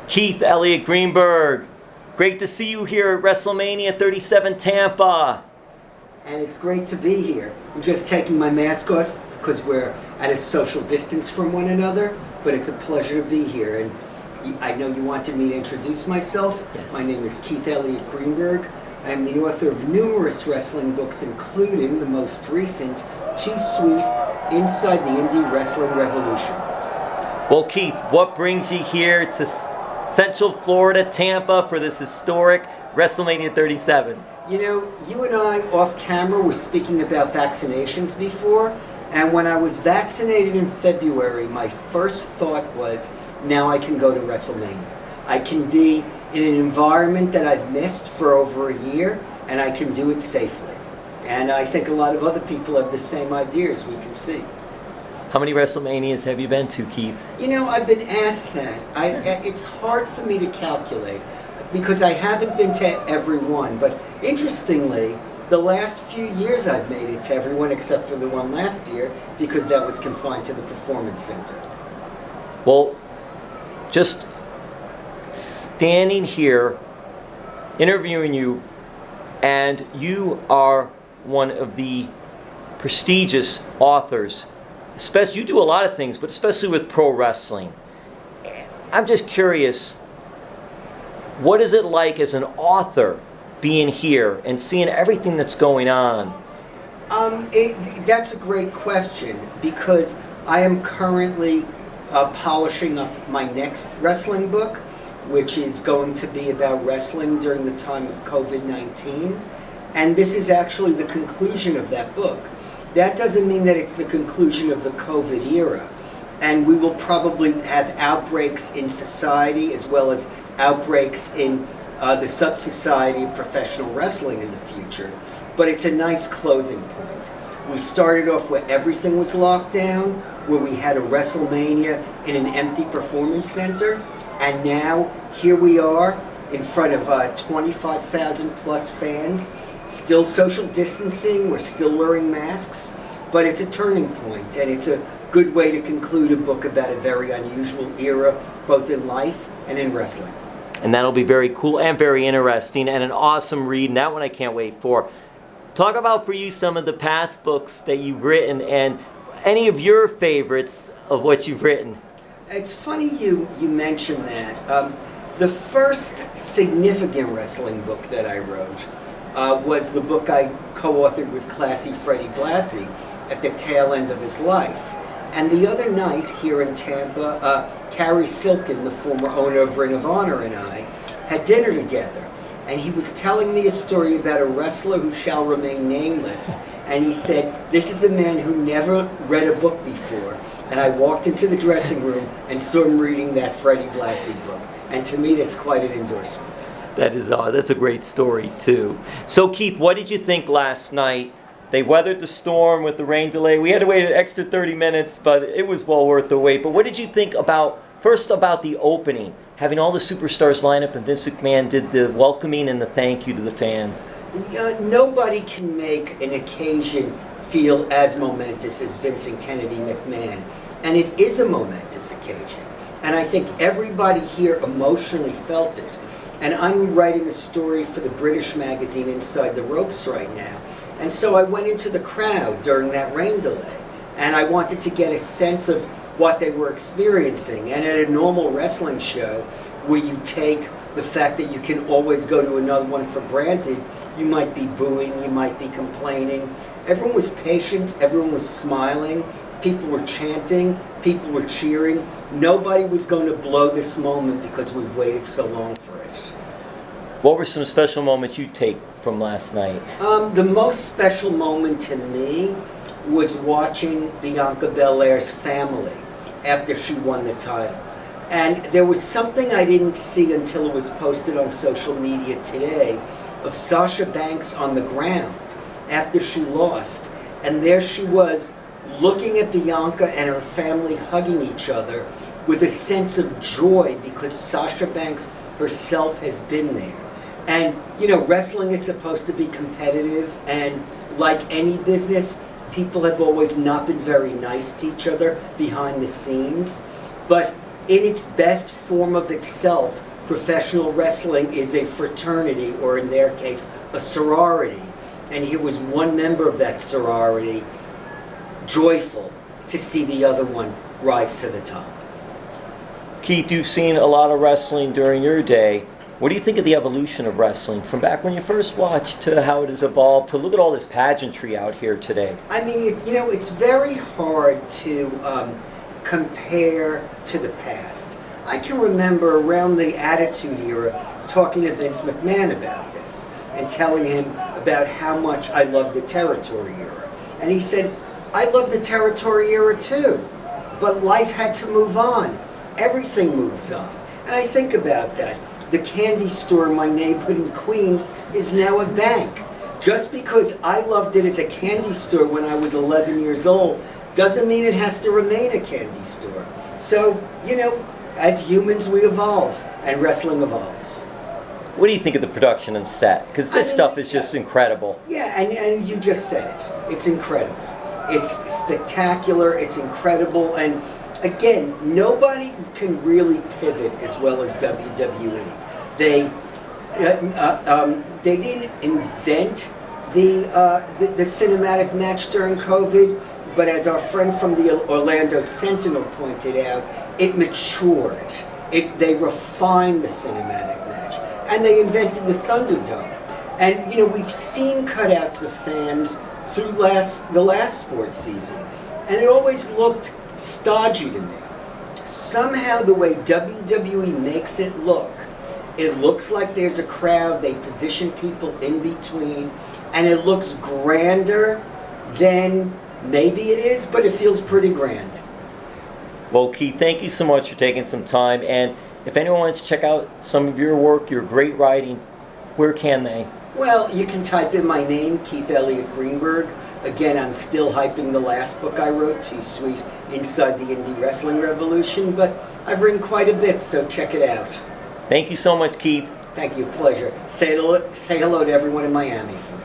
Keith Elliot Greenberg, great to see you here at WrestleMania 37 Tampa. And it's great to be here. I'm just taking my mask off because we're at a social distance from one another, but it's a pleasure to be here. And I know you wanted me to introduce myself. Yes. My name is Keith Elliot Greenberg. I'm the author of numerous wrestling books, including the most recent, Too Sweet, Inside the Indie Wrestling Revolution. Well, Keith, what brings you here to Central Florida, Tampa, for this historic WrestleMania 37? You know, you and I, off camera, were speaking about vaccinations before, and when I was vaccinated in February, my first thought was, now I can go to WrestleMania. I can be in an environment that I've missed for over a year, and I can do it safely. And I think a lot of other people have the same idea, as we can see. How many WrestleManias have you been to, Keith? You know, I've been asked that. It's hard for me to calculate because I haven't been to every one. But interestingly, the last few years I've made it to everyone except for the one last year because that was confined to the Performance Center. Well, just standing here, interviewing you, and you are one of the prestigious authors. Especially, you do a lot of things, but especially with pro wrestling. I'm just curious, what is it like as an author being here and seeing everything that's going on? That's a great question because I am currently polishing up my next wrestling book, which is going to be about wrestling during the time of COVID-19. And this is actually the conclusion of that book. That doesn't mean that it's the conclusion of the COVID era. And we will probably have outbreaks in society as well as outbreaks in the sub-society of professional wrestling in the future. But it's a nice closing point. We started off where everything was locked down, where we had a WrestleMania in an empty performance center. And now here we are in front of 25,000 plus fans. Still social distancing, we're still wearing masks, but it's a turning point, and it's a good way to conclude a book about a very unusual era, both in life and in wrestling. And that'll be very cool and very interesting and an awesome read, and that one I can't wait for. Talk about for you some of the past books that you've written and any of your favorites of what you've written. It's funny you mentioned that. The first significant wrestling book that I wrote was the book I co-authored with Classy Freddie Blassie at the tail end of his life. And the other night here in Tampa, Carrie Silkin, the former owner of Ring of Honor, and I had dinner together. And he was telling me a story about a wrestler who shall remain nameless. And he said, this is a man who never read a book before. And I walked into the dressing room and saw him reading that Freddie Blassie book. And to me, that's quite an endorsement. That's a great story too. So Keith, what did you think last night? They weathered the storm with the rain delay. We had to wait an extra 30 minutes, but it was well worth the wait. But what did you think about the opening, having all the superstars line up and Vince McMahon did the welcoming and the thank you to the fans? Nobody can make an occasion feel as momentous as Vince and Kennedy McMahon. And it is a momentous occasion. And I think everybody here emotionally felt it. And I'm writing a story for the British magazine Inside the Ropes right now. And so I went into the crowd during that rain delay. And I wanted to get a sense of what they were experiencing. And at a normal wrestling show, where you take the fact that you can always go to another one for granted, you might be booing, you might be complaining. Everyone was patient, everyone was smiling, people were chanting, people were cheering. Nobody was going to blow this moment because we've waited so long for it. What were some special moments you take from last night? The most special moment to me was watching Bianca Belair's family after she won the title. And there was something I didn't see until it was posted on social media today of Sasha Banks on the ground after she lost. And there she was looking at Bianca and her family hugging each other with a sense of joy because Sasha Banks herself has been there. And, you know, wrestling is supposed to be competitive, and like any business, people have always not been very nice to each other behind the scenes. But in its best form of itself, professional wrestling is a fraternity, or in their case, a sorority. And he was one member of that sorority, joyful to see the other one rise to the top. Keith, you've seen a lot of wrestling during your day. What do you think of the evolution of wrestling from back when you first watched to how it has evolved to look at all this pageantry out here today? I mean, you know, it's very hard to compare to the past. I can remember around the Attitude Era talking to Vince McMahon about this and telling him about how much I loved the Territory Era. And he said, I love the Territory Era too, but life had to move on. Everything moves on. And I think about that. The candy store in my neighborhood in Queens is now a bank. Just because I loved it as a candy store when I was 11 years old doesn't mean it has to remain a candy store. So, you know, as humans we evolve, and wrestling evolves. What do you think of the production and set? Because this stuff is just incredible. Yeah, and you just said it. It's incredible. It's spectacular, it's incredible, and again, nobody can really pivot as well as WWE. They didn't invent the cinematic match during COVID, but as our friend from the Orlando Sentinel pointed out, it matured. They refined the cinematic match, and they invented the Thunderdome. And you know, we've seen cutouts of fans through the last sports season, and it always looked stodgy to me. Somehow the way WWE makes it looks like there's a crowd, they position people in between, and it looks grander than maybe it is, but it feels pretty grand. Well, Keith, thank you so much for taking some time, and if anyone wants to check out some of your work, your great writing, where can they? Well, you can type in my name, Keith Elliot Greenberg. Again, I'm still hyping the last book I wrote, Too Sweet, Inside the Indie Wrestling Revolution, but I've written quite a bit, so check it out. Thank you so much, Keith. Thank you, pleasure. Say hello to everyone in Miami for me.